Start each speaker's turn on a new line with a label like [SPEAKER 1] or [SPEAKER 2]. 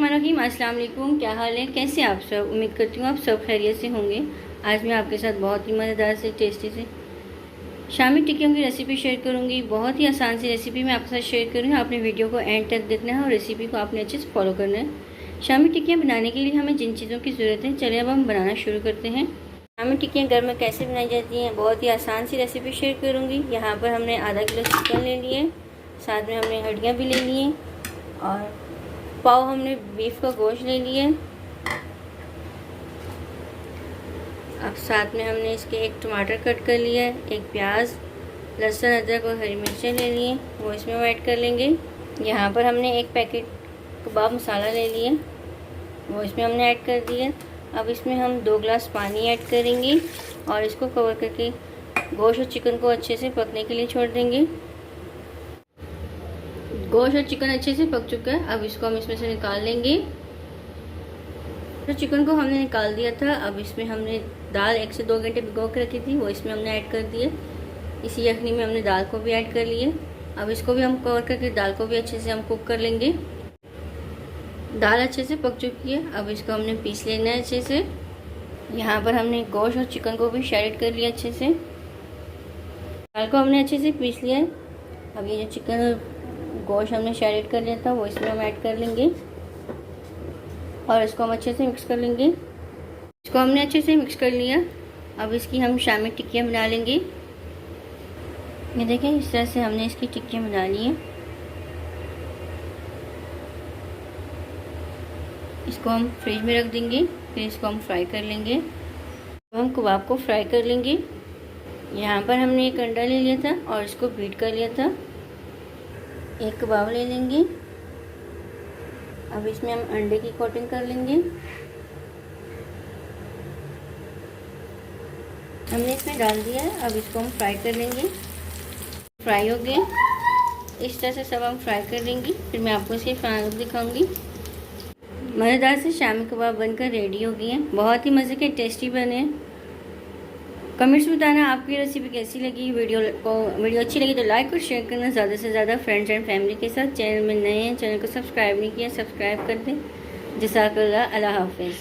[SPEAKER 1] बिस्मिल्लाहिर्रहमानिर्रहीम। अस्सलाम वालेकुम। क्या हाल है, कैसे आप सब? उम्मीद करती हूँ आप सब खैरियत से होंगे। आज मैं आपके साथ बहुत ही मज़ेदार से टेस्टी से शामी टिक्कियों की रेसिपी शेयर करूँगी। बहुत ही आसान सी रेसिपी मैं आपके साथ शेयर करूँगी। आपने वीडियो को एंड तक देखना है और रेसिपी को आपने अच्छे से फॉलो करना है। शामी टिक्कियाँ बनाने के लिए हमें जिन चीज़ों की ज़रूरत है, चलिए अब हम बनाना शुरू करते हैं। शामी टिक्कियाँ घर में कैसे बनाई जाती हैं, बहुत ही आसान सी रेसिपी शेयर करूँगी। यहाँ पर हमने आधा किलो चिकन ले लिए, साथ में हमने हड्डियाँ भी ले ली और पाव हमने बीफ का गोश्त ले लिए। अब साथ में हमने इसके एक टमाटर कट कर लिया है, एक प्याज, लहसुन, अदरक और हरी मिर्चें ले लिए, वो इसमें ऐड कर लेंगे। यहाँ पर हमने एक पैकेट कबाब मसाला ले लिए, वो इसमें हमने ऐड कर दिया। अब इसमें हम 2 गिलास पानी ऐड करेंगे और इसको कवर करके गोश्त और चिकन को अच्छे से पकने के लिए छोड़ देंगे। गोश्त और चिकन अच्छे से पक चुका है, अब इसको हम इसमें से निकाल लेंगे। तो चिकन को हमने निकाल दिया था। अब इसमें हमने दाल 1 से 2 घंटे भिगो के रखी थी, वो इसमें हमने ऐड कर दिए। इसी यखनी में हमने दाल को भी ऐड कर लिए। अब इसको भी हम कवर करके दाल को भी अच्छे से हम कुक कर लेंगे। दाल अच्छे से पक चुकी है, अब इसको हमने पीस लेना है अच्छे से। यहाँ पर हमने गोश्त और चिकन को भी शैरेड कर लिया अच्छे से। दाल को हमने अच्छे से पीस लिया है। अब ये जो चिकन और गोश्त हमने शैरेड कर लिया था, वो इसमें हम ऐड कर लेंगे और इसको हम अच्छे से मिक्स कर लेंगे। इसको हमने अच्छे से मिक्स कर लिया। अब इसकी हम शामी टिक्कियाँ बना लेंगे। ये देखें, इस तरह से हमने इसकी टिक्कियाँ बना ली हैं। इसको हम फ्रिज में रख देंगे, फिर इसको हम फ्राई कर लेंगे। तो हम कबाब को फ्राई कर लेंगे। यहाँ पर हमने एक अंडा ले लिया था और इसको बीट कर लिया था। एक कबाब ले लेंगे। अब इसमें हम अंडे की कोटिंग कर लेंगे। हमने इसमें डाल दिया है, अब इसको हम फ्राई कर लेंगे। फ्राई हो गए, इस तरह से सब हम फ्राई कर लेंगे। फिर मैं आपको इसकी फ्राई दिखाऊंगी। मज़ेदार से शामी कबाब बनकर रेडी हो गए हैं। बहुत ही मज़े के टेस्टी बने हैं। कमेंट्स में बताना आपकी रेसिपी कैसी लगी। वीडियो अच्छी लगी तो लाइक और शेयर करना, ज़्यादा से ज़्यादा फ्रेंड्स एंड फैमिली के साथ। चैनल में नए हैं, चैनल को सब्सक्राइब नहीं किया, सब्सक्राइब कर दें। जज़ाकल्लाह, अल्लाह हाफ़िज़।